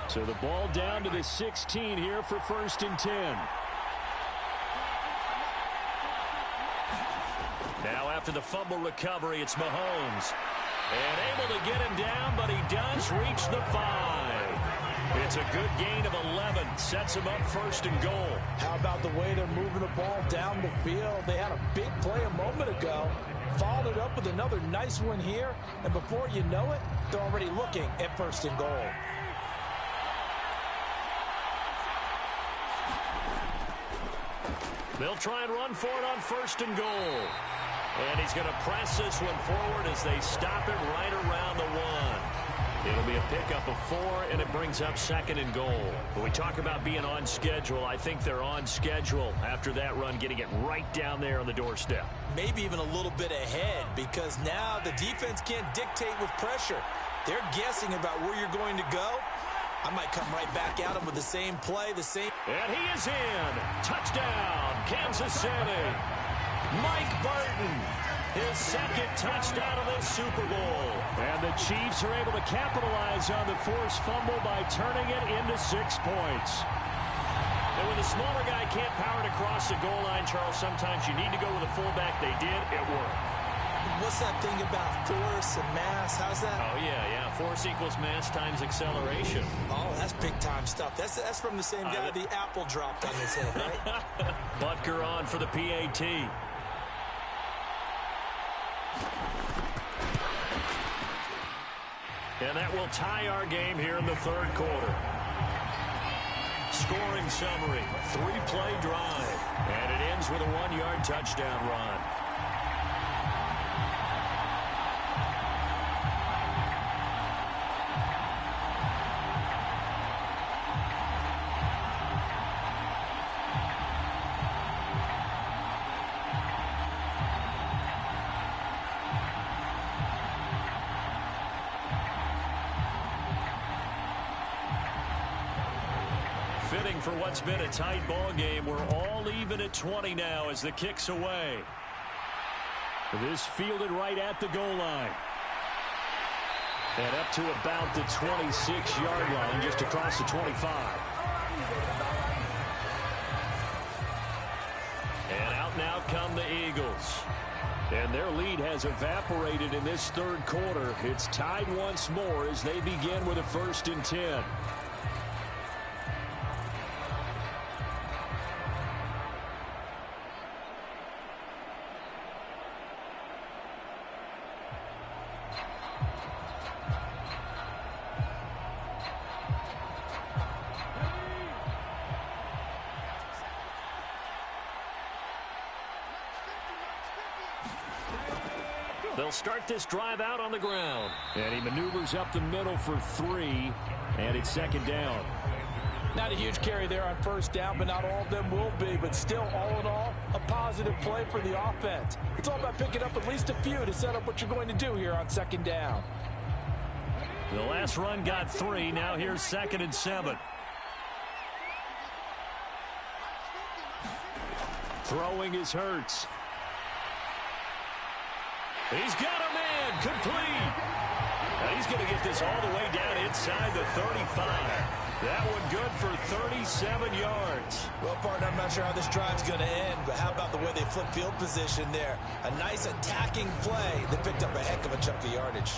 So the ball down to the 16 here for 1st and 10. Now after the fumble recovery, it's Mahomes. And able to get him down, but he does reach the 5. It's a good gain of 11. Sets him up 1st and goal. How about the way they're moving the ball down the field? They had a big play a moment ago. Followed it up with another nice one here. And before you know it, they're already looking at 1st and goal. They'll try and run for it on 1st and goal. And he's going to press this one forward as they stop it right around the 1. It'll be a pickup of 4, and it brings up 2nd and goal. When we talk about being on schedule, I think they're on schedule after that run, getting it right down there on the doorstep. Maybe even a little bit ahead, because now the defense can't dictate with pressure. They're guessing about where you're going to go. I might come right back at him with the same play, the same. And he is in. Touchdown, Kansas City. Mike Burton, his 2nd touchdown of this Super Bowl. And the Chiefs are able to capitalize on the forced fumble by turning it into 6 points. And when the smaller guy can't power it across the goal line, Charles, sometimes you need to go with a fullback. They did. It worked. What's that thing about force and mass? How's that? Oh, yeah. Force equals mass times acceleration. Oh, that's big-time stuff. That's from the same guy the apple dropped on his head, right? Butker on for the PAT. And that will tie our game here in the 3rd quarter. Scoring summary, 3-play drive. And it ends with a 1-yard touchdown run. Fitting for what's been a tight ball game. We're all even at 20 now as the kick's away. This fielded right at the goal line. And up to about the 26-yard line, just across the 25. And out now come the Eagles. And their lead has evaporated in this 3rd quarter. It's tied once more as they begin with a 1st and 10. They'll start this drive out on the ground. And he maneuvers up the middle for 3. And it's 2nd down. Not a huge carry there on 1st down, but not all of them will be. But still, all in all, a positive play for the offense. It's all about picking up at least a few to set up what you're going to do here on 2nd down. The last run got 3. Now here's 2nd and 7. Throwing is Hurts. He's got a man complete. Now he's going to get this all the way down inside the 35. That one good for 37 yards. Well, partner, I'm not sure how this drive's going to end, but how about the way they flip field position there? A nice attacking play that picked up a heck of a chunk of yardage.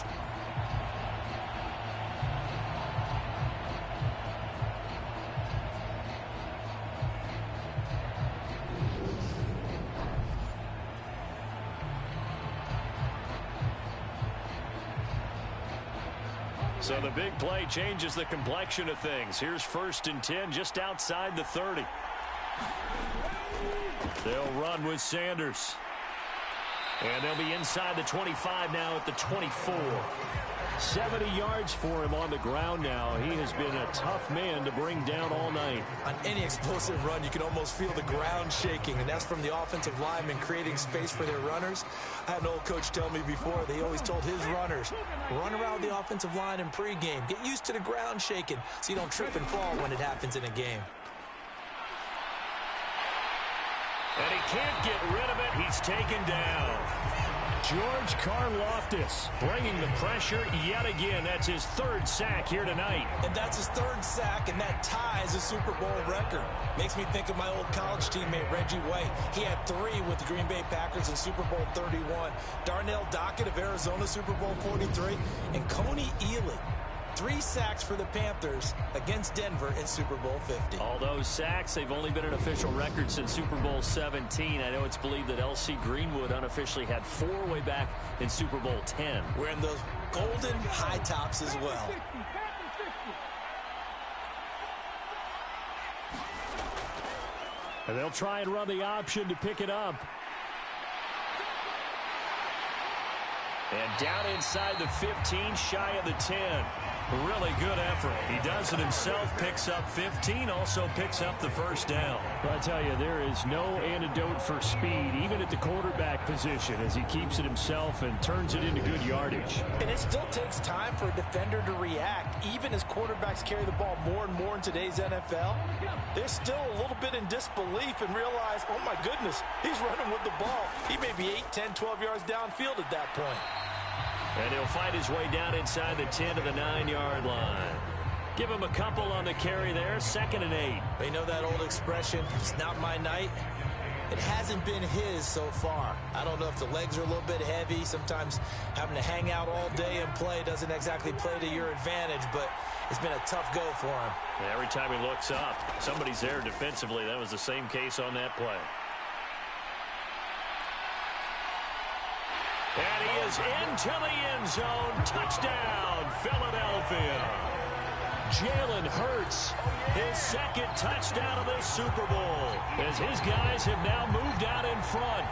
So the big play changes the complexion of things. Here's 1st and 10 just outside the 30. They'll run with Sanders. And they'll be inside the 25 now at the 24. 70 yards for him on the ground now. He has been a tough man to bring down all night. On any explosive run, you can almost feel the ground shaking, and that's from the offensive linemen creating space for their runners. I had an old coach tell me before, they always told his runners, run around the offensive line in pregame. Get used to the ground shaking so you don't trip and fall when it happens in a game. And he can't get rid of it. He's taken down. George Karlaftis bringing the pressure yet again. That's his 3rd sack here tonight. And that's his 3rd sack, and that ties a Super Bowl record. Makes me think of my old college teammate, Reggie White. He had 3 with the Green Bay Packers in Super Bowl 31. Darnell Dockett of Arizona, Super Bowl 43. And Coney Ealy, 3 sacks for the Panthers against Denver in Super Bowl 50. All those sacks, they've only been an official record since Super Bowl 17. I know it's believed that L.C. Greenwood unofficially had 4 way back in Super Bowl 10. Wearing those golden high tops as well. And they'll try and run the option to pick it up. And down inside the 15, shy of the 10. Really good effort. He does it himself, picks up 15, also picks up the first down. But I tell you, there is no antidote for speed, even at the quarterback position, as he keeps it himself and turns it into good yardage. And it still takes time for a defender to react, even as quarterbacks carry the ball more and more in today's NFL. They're still a little bit in disbelief and realize, oh my goodness, he's running with the ball. He may be 8, 10, 12 yards downfield at that point. And he'll find his way down inside the 10 to the 9-yard line. Give him a couple on the carry there, 2nd and 8. They know that old expression, it's not my night. It hasn't been his so far. I don't know if the legs are a little bit heavy. Sometimes having to hang out all day and play doesn't exactly play to your advantage, but it's been a tough go for him. And every time he looks up, somebody's there defensively. That was the same case on that play. And he is into the end zone. Touchdown, Philadelphia. Jalen Hurts, his 2nd touchdown of this Super Bowl, as his guys have now moved out in front.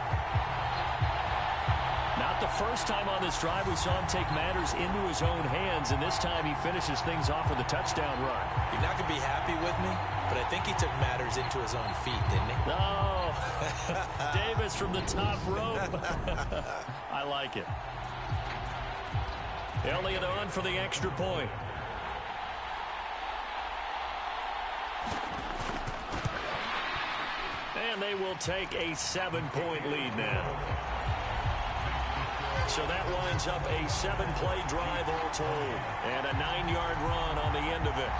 Not the first time on this drive we saw him take matters into his own hands, and this time he finishes things off with a touchdown run. You're not going to be happy with me, but I think he took matters into his own feet, didn't he? No. Davis from the top rope. I like it. Elliott on for the extra point. And they will take a 7-point lead now. So that lines up a 7-play drive all told. And a 9-yard run on the end of it.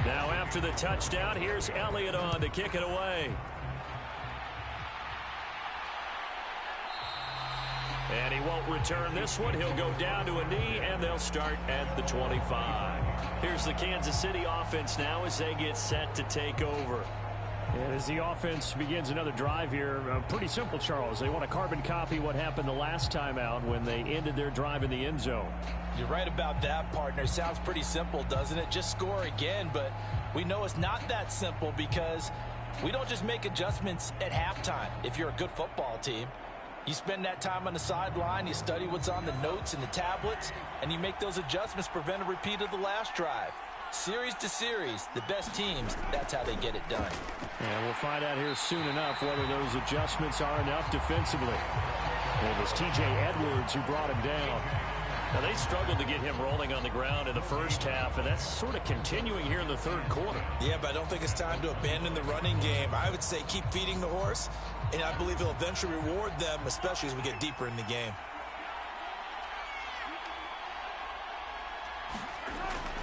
Now after the touchdown, here's Elliott on to kick it away. And he won't return this one. He'll go down to a knee, and they'll start at the 25. Here's the Kansas City offense now as they get set to take over. And as the offense begins another drive here, pretty simple, Charles. They want to carbon copy what happened the last time out when they ended their drive in the end zone. You're right about that, partner. Sounds pretty simple, doesn't it? Just score again, but we know it's not that simple because we don't just make adjustments at halftime if you're a good football team. You spend that time on the sideline, you study what's on the notes and the tablets, and you make those adjustments to prevent a repeat of the last drive. Series to series, the best teams, that's how they get it done. And we'll find out here soon enough whether those adjustments are enough defensively. It was T.J. Edwards who brought him down. Now, they struggled to get him rolling on the ground in the first half, and that's sort of continuing here in the third quarter. Yeah, but I don't think it's time to abandon the running game. I would say keep feeding the horse, and I believe he'll eventually reward them, especially as we get deeper in the game.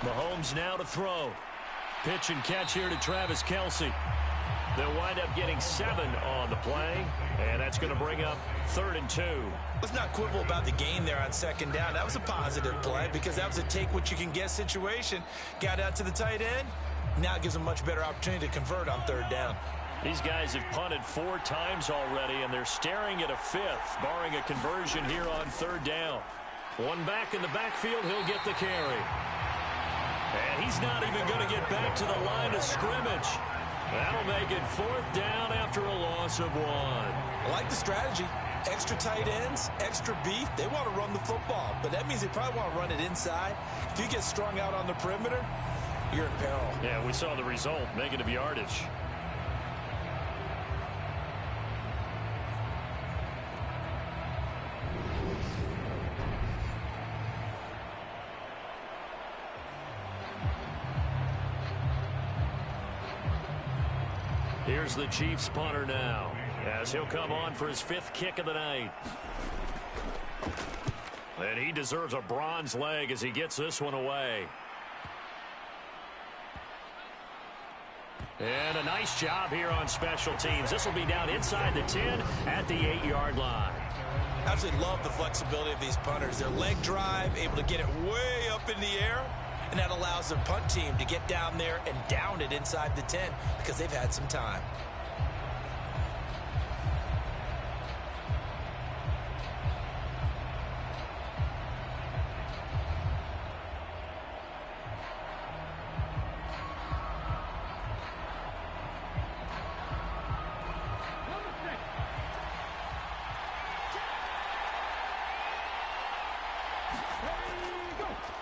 Mahomes now to throw. Pitch and catch here to Travis Kelce. They'll wind up getting 7 on the play, and that's going to bring up 3rd and 2. Let's not quibble about the gain there on 2nd down. That was a positive play because that was a take-what-you-can-get situation. Got out to the tight end. Now it gives them a much better opportunity to convert on 3rd down. These guys have punted 4 times already, and they're staring at a 5th, barring a conversion here on 3rd down. One back in the backfield, he'll get the carry. And he's not even going to get back to the line of scrimmage. That'll make it 4th down after a loss of 1. I like the strategy. Extra tight ends, extra beef, they want to run the football, but that means they probably want to run it inside. If you get strung out on the perimeter, you're in peril. Yeah, we saw the result, negative yardage. Here's the Chiefs punter now, as he'll come on for his 5th kick of the night. And he deserves a bronze leg as he gets this one away. And a nice job here on special teams. This will be down inside the 10 at the 8-yard line. Absolutely love the flexibility of these punters. Their leg drive, able to get it way up in the air, and that allows the punt team to get down there and down it inside the 10 because they've had some time.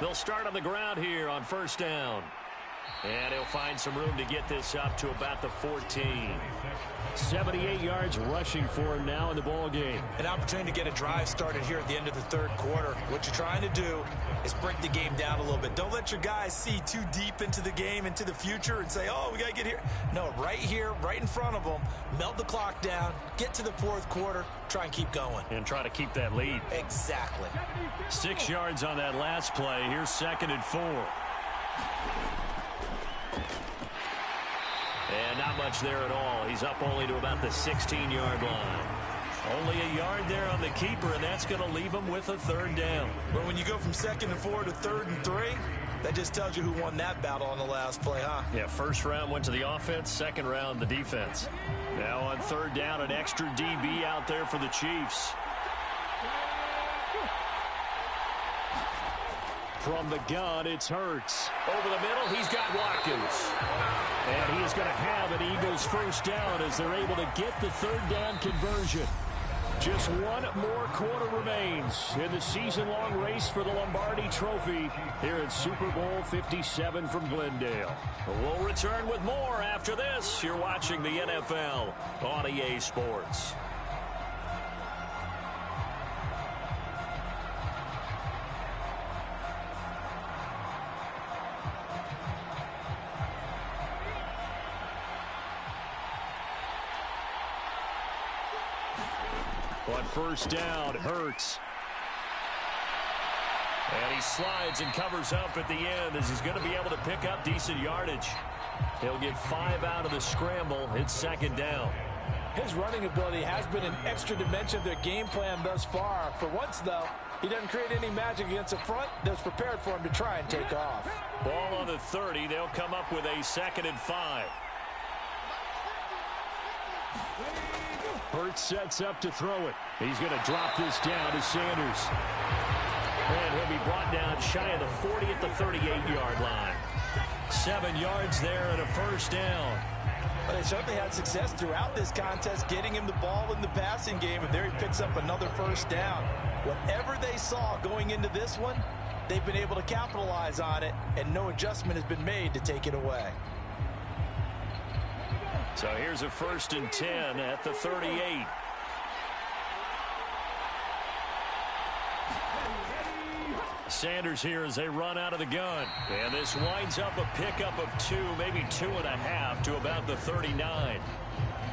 They'll start on the ground here on 1st down. And he'll find some room to get this up to about the 14. 78 yards rushing for him now in the ball game. An opportunity to get a drive started here at the end of the 3rd quarter. What you're trying to do is break the game down a little bit. Don't let your guys see too deep into the game, into the future, and say, oh, we got to get here. No, right here, right in front of them, melt the clock down, get to the 4th quarter, try and keep going. And try to keep that lead. Exactly. 6 yards on that last play. Here's 2nd and 4. And not much there at all. He's up only to about the 16-yard line. Only a yard there on the keeper, and that's going to leave him with a 3rd down. But when you go from 2nd and 4 to 3rd and 3, that just tells you who won that battle on the last play, huh? Yeah, 1st round went to the offense, 2nd round the defense. Now on 3rd down, an extra DB out there for the Chiefs. From the gun, it's Hurts. Over the middle, he's got Watkins. And he is going to have an Eagles 1st down as they're able to get the 3rd down conversion. Just one more quarter remains in the season-long race for the Lombardi Trophy here at Super Bowl 57 from Glendale. We'll return with more after this. You're watching the NFL on EA Sports. On 1st down, Hurts. And he slides and covers up at the end as he's going to be able to pick up decent yardage. He'll get 5 out of the scramble. It's 2nd down. His running ability has been an extra dimension of their game plan thus far. For once, though, he doesn't create any magic against the front that's prepared for him to try and take off. Ball on the 30. They'll come up with a 2nd and 5. Hurts sets up to throw it. He's going to drop this down to Sanders. And he'll be brought down shy of the 40 at the 38-yard line. 7 yards there and a 1st down. Well, they certainly had success throughout this contest getting him the ball in the passing game, and there he picks up another 1st down. Whatever they saw going into this one, they've been able to capitalize on it, and no adjustment has been made to take it away. So here's a 1st and 10 at the 38. Sanders here as they run out of the gun. And this winds up a pickup of 2, maybe 2.5 to about the 39.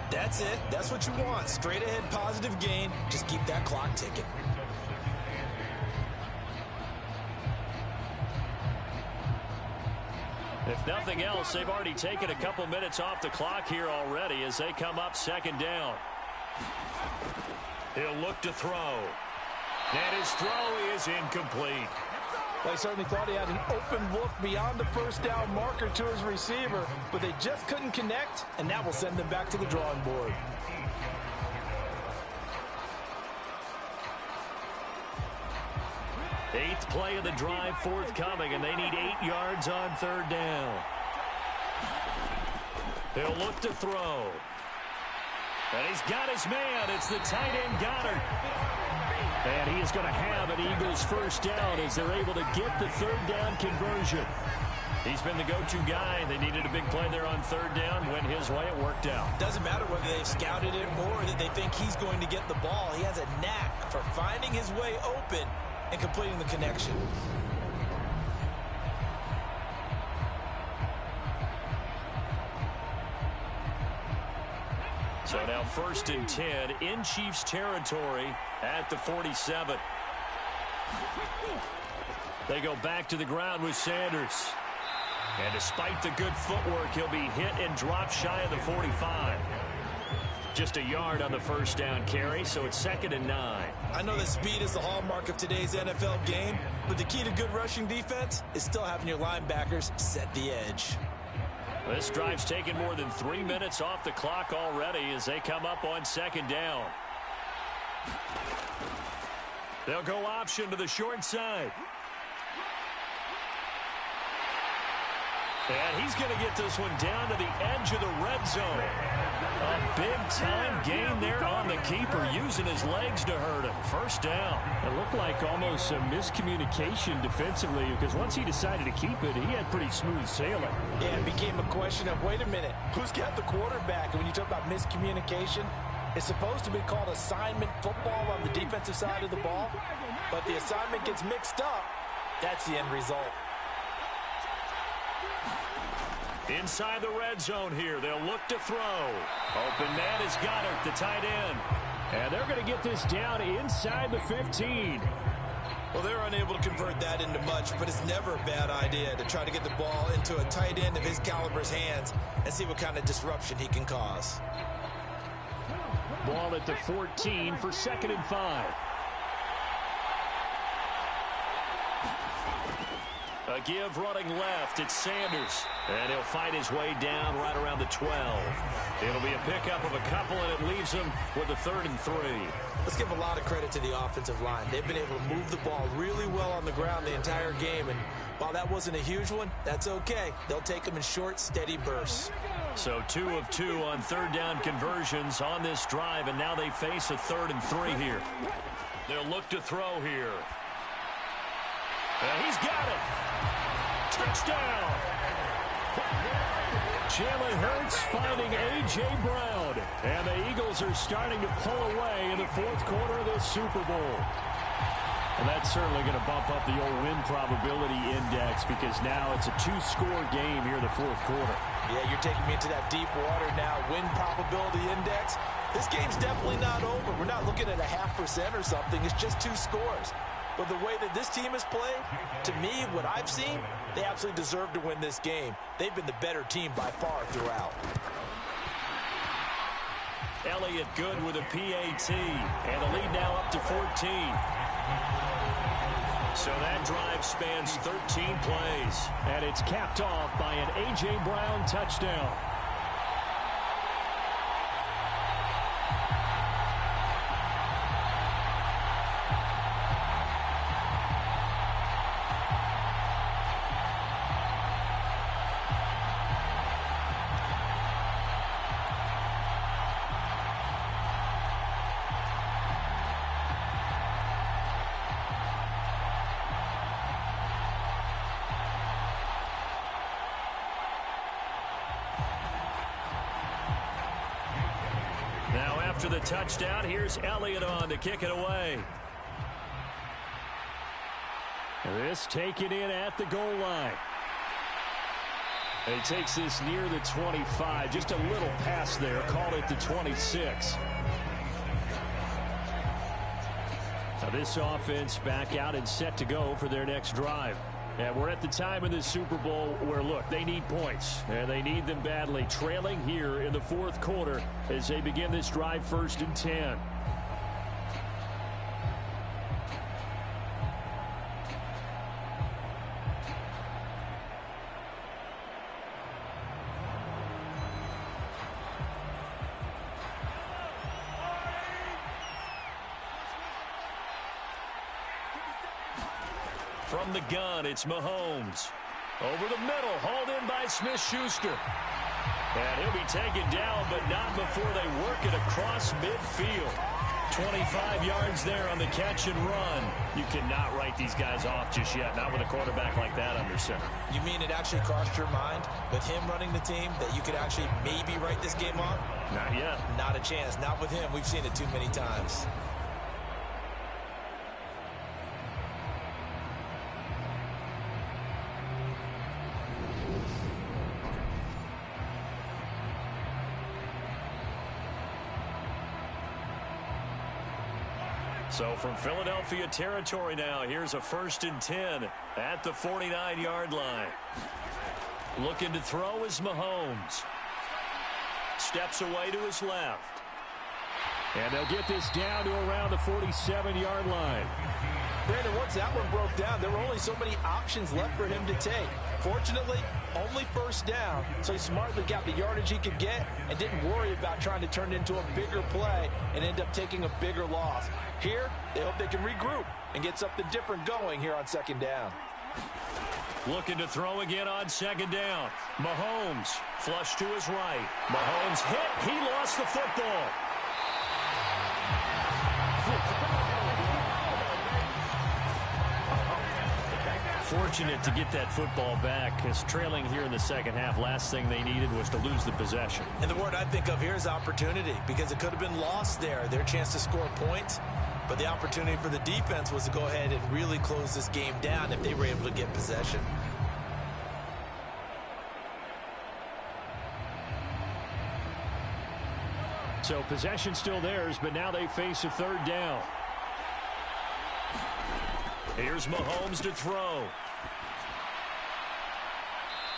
That's it. That's what you want. Straight ahead positive gain. Just keep that clock ticking. If nothing else, they've already taken a couple minutes off the clock here already as they come up 2nd down. He'll look to throw. And his throw is incomplete. Well, he certainly thought he had an open look beyond the 1st down marker to his receiver, but they just couldn't connect, and that will send them back to the drawing board. Eighth play of the drive forthcoming, and they need 8 yards on 3rd down. They'll look to throw. And he's got his man. It's the tight end Goddard. And he is going to have an Eagles first down as they're able to get the third down conversion. He's been the go-to guy. They needed a big play there on third down. Went his way. It worked out. Doesn't matter whether they've scouted it or that they think he's going to get the ball. He has a knack for finding his way open and completing the connection. So now 1st and 10 in Chiefs territory at the 47. They go back to the ground with Sanders. And despite the good footwork, he'll be hit and dropped shy of the 45. Just a yard on the first down carry, so it's 2nd and 9. I know that speed is the hallmark of today's NFL game, but the key to good rushing defense is still having your linebackers set the edge. This drive's taken more than 3 minutes off the clock already as they come up on 2nd down. They'll go option to the short side. And he's going to get this one down to the edge of the red zone. A big-time gain there on the keeper, using his legs to hurt him. First down. It looked like almost a miscommunication defensively, because once he decided to keep it, he had pretty smooth sailing. Yeah, it became a question of, wait a minute, who's got the quarterback? And when you talk about miscommunication, it's supposed to be called assignment football on the defensive side of the ball, but the assignment gets mixed up. That's the end result. Inside the red zone here, they'll look to throw. Open man is Goddard, the tight end. And they're going to get this down inside the 15. Well, they're unable to convert that into much, but it's never a bad idea to try to get the ball into a tight end of his caliber's hands and see what kind of disruption he can cause. Ball at the 14 for 2nd and 5. A give running left. It's Sanders. And he'll fight his way down right around the 12. It'll be a pickup of a couple, and it leaves him with a 3rd and 3. Let's give a lot of credit to the offensive line. They've been able to move the ball really well on the ground the entire game. And while that wasn't a huge one, that's okay. They'll take them in short, steady bursts. So 2 of 2 on third down conversions on this drive, and now they face a 3rd and 3 here. They'll look to throw here. And he's got it. Touchdown. Jalen Hurts finding A.J. Brown. And the Eagles are starting to pull away in the 4th quarter of this Super Bowl. And that's certainly going to bump up the old win probability index, because now it's a 2-score game here in the 4th quarter. Yeah, you're taking me into that deep water now. Win probability index. This game's definitely not over. We're not looking at a 0.5% or something. It's just 2 scores. But the way that this team has played, to me, what I've seen, they absolutely deserve to win this game. They've been the better team by far throughout. Elliott good with a PAT. And the lead now up to 14. So that drive spans 13 plays. And it's capped off by an A.J. Brown touchdown. After the touchdown, here's Elliott on to kick it away. This taken in at the goal line. He takes this near the 25. Just a little pass there. Called it the 26. Now this offense back out and set to go for their next drive. And we're at the time in the Super Bowl where, look, they need points. And they need them badly. Trailing here in the 4th quarter as they begin this drive 1st and 10. From the gun, it's Mahomes. Over the middle, hauled in by Smith-Schuster. And he'll be taken down, but not before they work it across midfield. 25 yards there on the catch and run. You cannot write these guys off just yet, not with a quarterback like that under center. You mean it actually crossed your mind with him running the team that you could actually maybe write this game off? Not yet. Not a chance. Not with him. We've seen it too many times. So from Philadelphia territory now, here's a 1st and 10 at the 49-yard line. Looking to throw is Mahomes. Steps away to his left. And they'll get this down to around the 47-yard line. Brandon, once that one broke down, there were only so many options left for him to take. Fortunately, only 1st down, so he smartly got the yardage he could get and didn't worry about trying to turn it into a bigger play and end up taking a bigger loss. Here, they hope they can regroup and get something different going here on 2nd down. Looking to throw again on 2nd down. Mahomes, flush to his right. Mahomes hit. He lost the football. Fortunate to get that football back, as trailing here in the 2nd half. Last thing they needed was to lose the possession. And the word I think of here is opportunity, because it could have been lost there, their chance to score points. But the opportunity for the defense was to go ahead and really close this game down if they were able to get possession. So possession still theirs, but now they face a 3rd down. Here's Mahomes to throw.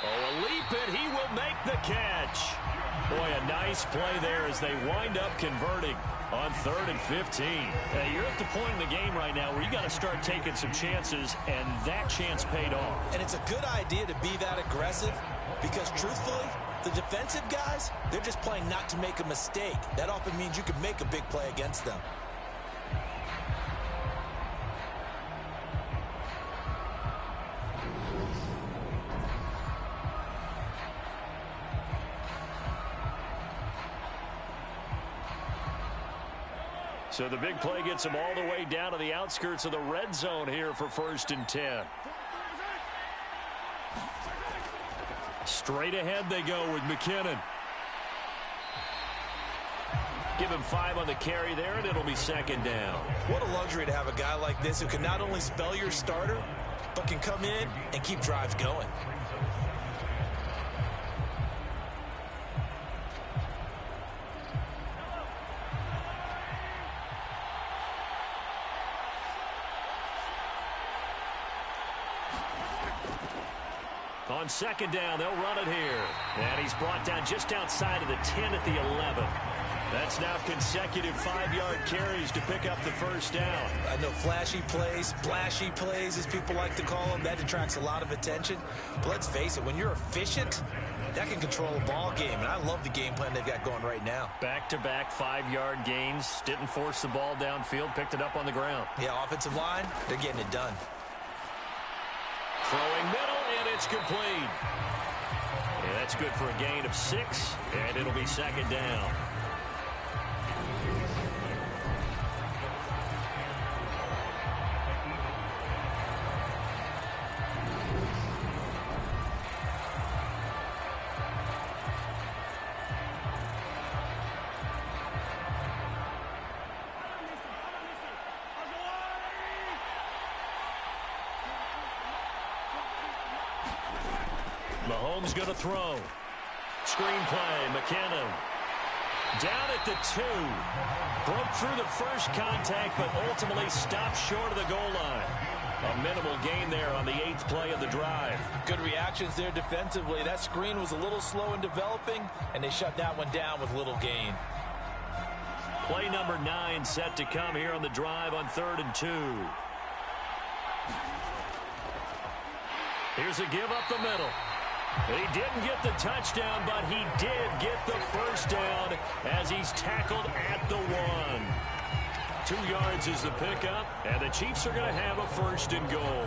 Oh, a leap it. He will make the catch. Boy, a nice play there as they wind up converting on 3rd and 15. You're at the point in the game right now where you got to start taking some chances, and that chance paid off. And it's a good idea to be that aggressive because, truthfully, the defensive guys, they're just playing not to make a mistake. That often means you can make a big play against them. So the big play gets them all the way down to the outskirts of the red zone here for 1st and 10. Straight ahead they go with McKinnon. Give him 5 on the carry there, and it'll be 2nd down. What a luxury to have a guy like this who can not only spell your starter, but can come in and keep drives going. On 2nd down, they'll run it here. And he's brought down just outside of the 10 at the 11. That's now consecutive 5-yard carries to pick up the 1st down. I know flashy plays, splashy plays, as people like to call them, that attracts a lot of attention. But let's face it, when you're efficient, that can control a ball game. And I love the game plan they've got going right now. Back-to-back 5-yard gains. Didn't force the ball downfield. Picked it up on the ground. Yeah, offensive line, they're getting it done. Throwing middle, and it's complete. Yeah, that's good for a gain of 6, and it'll be 2nd down. Mahomes going to throw. Screen play, McKinnon. Down at the 2. Broke through the first contact, but ultimately stopped short of the goal line. A minimal gain there on the 8th play of the drive. Good reactions there defensively. That screen was a little slow in developing, and they shut that one down with little gain. Play number 9 set to come here on the drive on 3rd and 2. Here's a give up the middle. He didn't get the touchdown, but he did get the 1st down as he's tackled at the 1. 2 yards is the pickup, and the Chiefs are going to have a 1st and goal.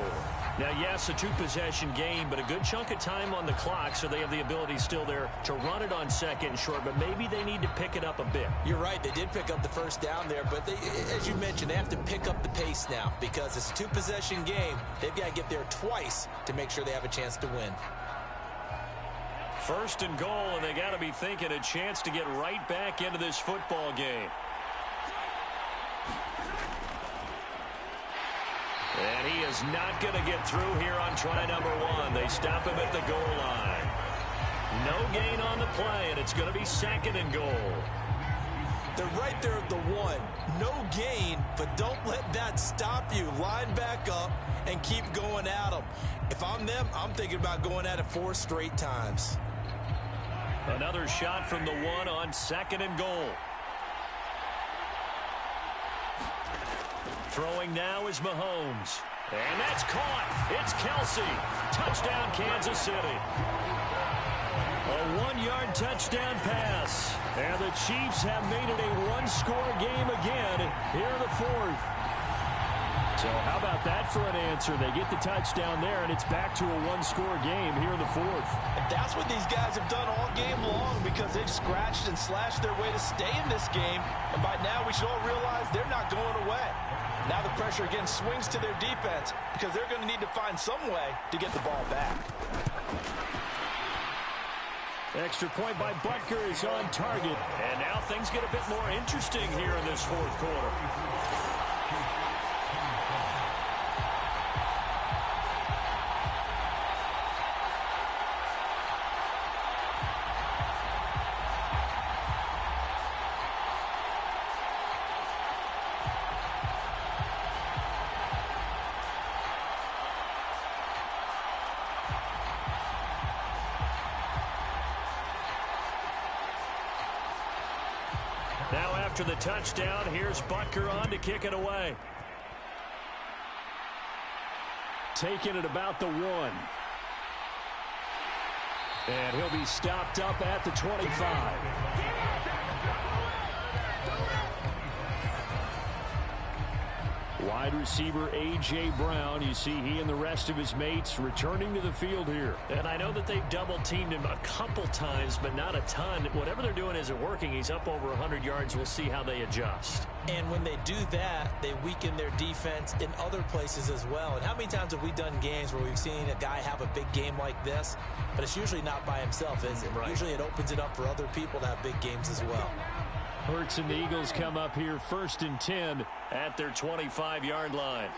Now, yes, a 2-possession game, but a good chunk of time on the clock, so they have the ability still there to run it on 2nd and short, but maybe they need to pick it up a bit. You're right. They did pick up the 1st down there, but they, as you mentioned, they have to pick up the pace now because it's a 2-possession game. They've got to get there twice to make sure they have a chance to win. 1st and goal, and they got to be thinking a chance to get right back into this football game. And he is not going to get through here on try number 1. They stop him at the goal line. No gain on the play, and it's going to be 2nd and goal. They're right there at the 1. No gain, but don't let that stop you. Line back up and keep going at them. If I'm them, I'm thinking about going at it 4 straight times. Another shot from the 1 on 2nd and goal. Throwing now is Mahomes. And that's caught. It's Kelsey. Touchdown, Kansas City. A 1-yard touchdown pass. And the Chiefs have made it a 1-score game again here in the 4th. So how about that for an answer? They get the touchdown there, and it's back to a 1-score game here in the 4th. And that's what these guys have done all game long because they've scratched and slashed their way to stay in this game. And by now, we should all realize they're not going away. Now the pressure again swings to their defense because they're going to need to find some way to get the ball back. Extra point by Butker is on target. And now things get a bit more interesting here in this 4th quarter. Now after the touchdown, here's Butker on to kick it away. Taking it about the 1. And he'll be stopped up at the 25. Wide receiver A.J. Brown, you see he and the rest of his mates returning to the field here. And I know that they've double-teamed him a couple times, but not a ton. Whatever they're doing isn't working. He's up over 100 yards. We'll see how they adjust. And when they do that, they weaken their defense in other places as well. And how many times have we done games where we've seen a guy have a big game like this, but it's usually not by himself, is it? Right. Usually it opens it up for other people to have big games as well. Hurts and the Eagles come up here 1st and 10 at their 25-yard line.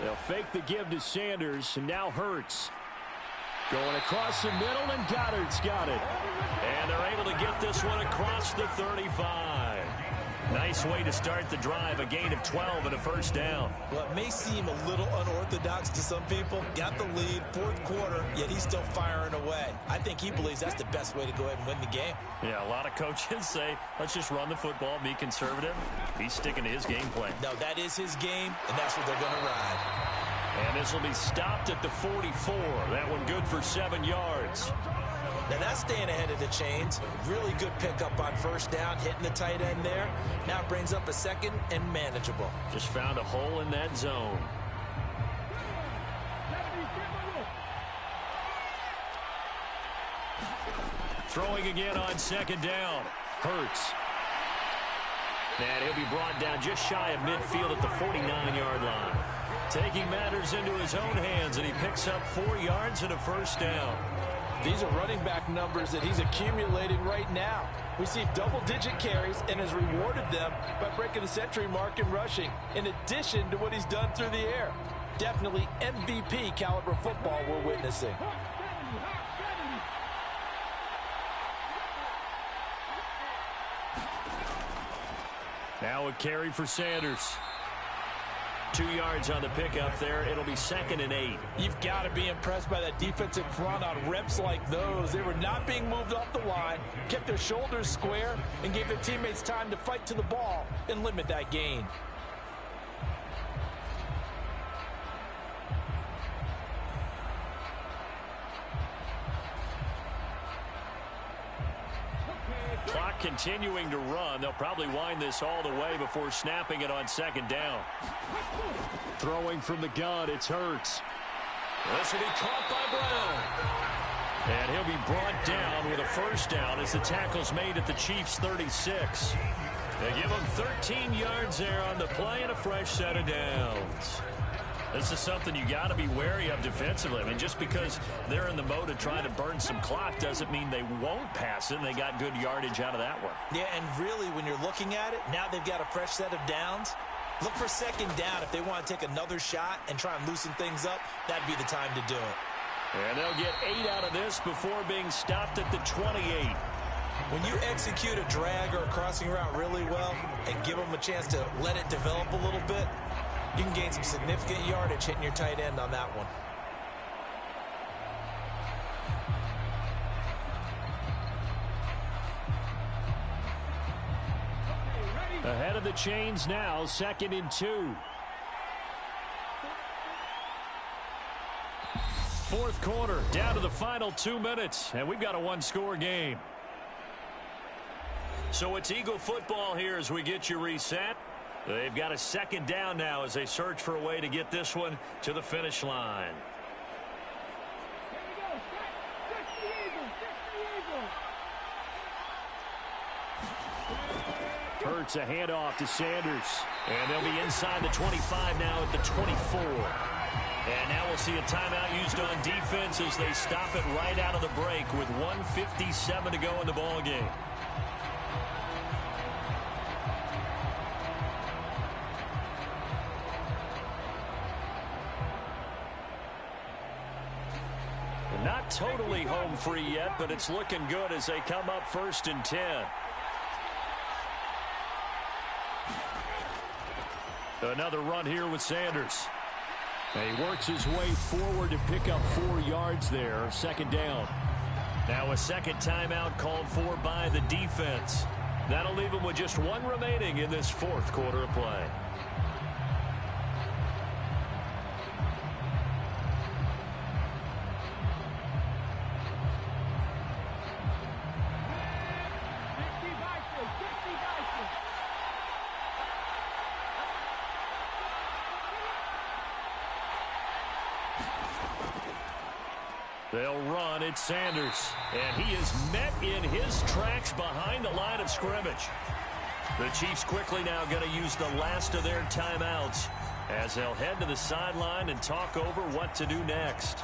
They'll fake the give to Sanders, and now Hurts. Going across the middle, and Goddard's got it. And they're able to get this one across the 35. Nice way to start the drive, a gain of 12 and a 1st down. Well, it may seem a little unorthodox to some people. Got the lead, 4th quarter, yet he's still firing away. I think he believes that's the best way to go ahead and win the game. Yeah, a lot of coaches say, let's just run the football, be conservative. He's sticking to his game plan. No, that is his game, and that's what they're going to ride. And this will be stopped at the 44. That one good for 7 yards. Now that's staying ahead of the chains. Really good pickup on 1st down, hitting the tight end there. Now it brings up a 2nd and manageable. Just found a hole in that zone. Throwing again on 2nd down. Hurts. And he'll be brought down just shy of midfield at the 49-yard line. Taking matters into his own hands, and he picks up 4 yards and a 1st down. These are running back numbers that he's accumulating right now. We see double-digit carries and has rewarded them by breaking the century mark in rushing, in addition to what he's done through the air. Definitely MVP caliber football we're witnessing. Now a carry for Sanders. 2 yards on the pickup there. It'll be 2nd and 8. You've got to be impressed by that defensive front on reps like those. They were not being moved off the line, kept their shoulders square, and gave their teammates time to fight to the ball and limit that gain. Clock continuing to run. They'll probably wind this all the way before snapping it on second down. Throwing from the gun, it's Hurts. This will be caught by Brown. And he'll be brought down with a first down as the tackle's made at the Chiefs' 36. They give him 13 yards there on the play and a fresh set of downs. This is something you got to be wary of defensively. I mean, just because they're in the mode of trying to burn some clock doesn't mean they won't pass it. And they got good yardage out of that one. Yeah, and really, when you're looking at it, now they've got a fresh set of downs. Look for second down. If they want to take another shot and try and loosen things up, that'd be the time to do it. And they'll get 8 out of this before being stopped at the 28. When you execute a drag or a crossing route really well and give them a chance to let it develop a little bit, you can gain some significant yardage hitting your tight end on that one. Ahead of the chains now, 2nd and 2. Fourth quarter, down to the final 2 minutes, and we've got a one-score game. So it's Eagle football here as we get you reset. They've got a second down now as they search for a way to get this one to the finish line. Hurts a handoff to Sanders. And they'll be inside the 25 now at the 24. And now we'll see a timeout used on defense as they stop it right out of the break with 1:57 to go in the ball game. Not totally home free yet, but it's looking good as they come up 1st and 10. Another run here with Sanders. And he works his way forward to pick up 4 yards there. Second down. Now a second timeout called for by the defense. That'll leave them with just 1 remaining in this fourth quarter of play. They'll run at Sanders, and he is met in his tracks behind the line of scrimmage. The Chiefs quickly now going to use the last of their timeouts as they'll head to the sideline and talk over what to do next.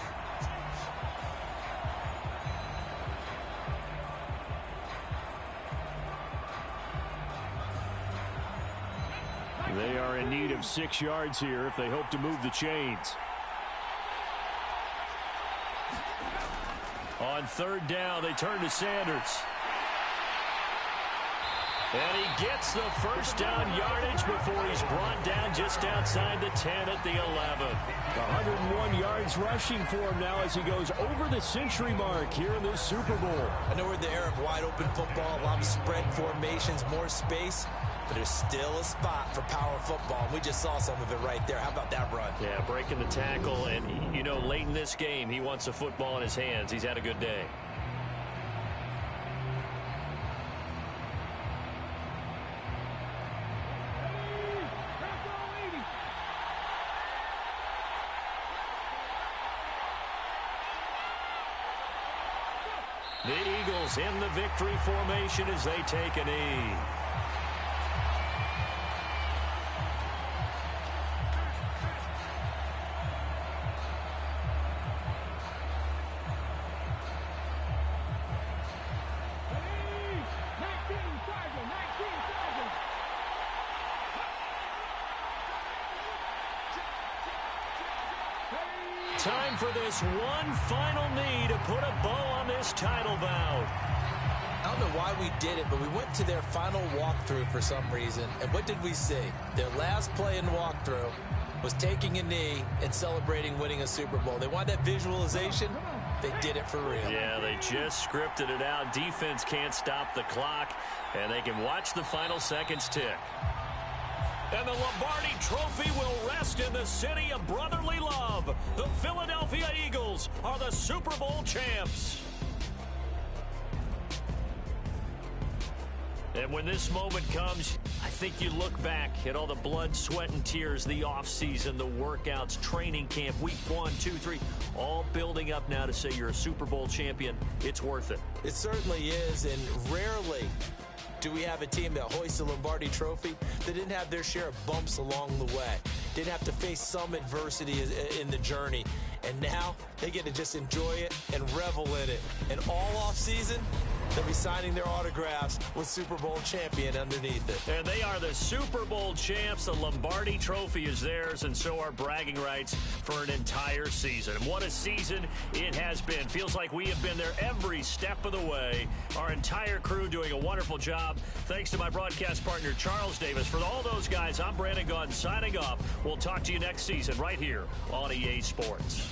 They are in need of 6 yards here if they hope to move the chains. On third down, they turn to Sanders. And he gets the first down yardage before he's brought down just outside the 10 at the 11. 101 yards rushing for him now as he goes over the century mark here in this Super Bowl. I know we're in the era of wide open football, a lot of spread formations, more space. But there's still a spot for power football. We just saw some of it right there. How about that run? Yeah, breaking the tackle. And, you know, late in this game, he wants the football in his hands. He's had a good day. The Eagles in the victory formation as they take a knee. Time for this one final knee to put a bow on this title bout. I don't know why we did it, but we went to their final walkthrough for some reason. And what did we see? Their last play in walkthrough was taking a knee and celebrating winning a Super Bowl. They want that visualization. They did it for real. Yeah, they just scripted it out. Defense can't stop the clock, and they can watch the final seconds tick. And the Lombardi Trophy will rest in the city of brotherly love. The Philadelphia Eagles are the Super Bowl champs. And when this moment comes, I think you look back at all the blood, sweat, and tears, the offseason, the workouts, training camp, week 1, 2, 3, all building up now to say you're a Super Bowl champion. It's worth it. It certainly is, and rarely do we have a team that hoists the Lombardi Trophy that didn't have their share of bumps along the way, didn't have to face some adversity in the journey, and now they get to just enjoy it and revel in it. And all offseason, they'll be signing their autographs with Super Bowl champion underneath it. And they are the Super Bowl champs. The Lombardi Trophy is theirs, and so are bragging rights for an entire season. And what a season it has been. Feels like we have been there every step of the way. Our entire crew doing a wonderful job. Thanks to my broadcast partner, Charles Davis. For all those guys, I'm Brandon Gaudin signing off. We'll talk to you next season right here on EA Sports.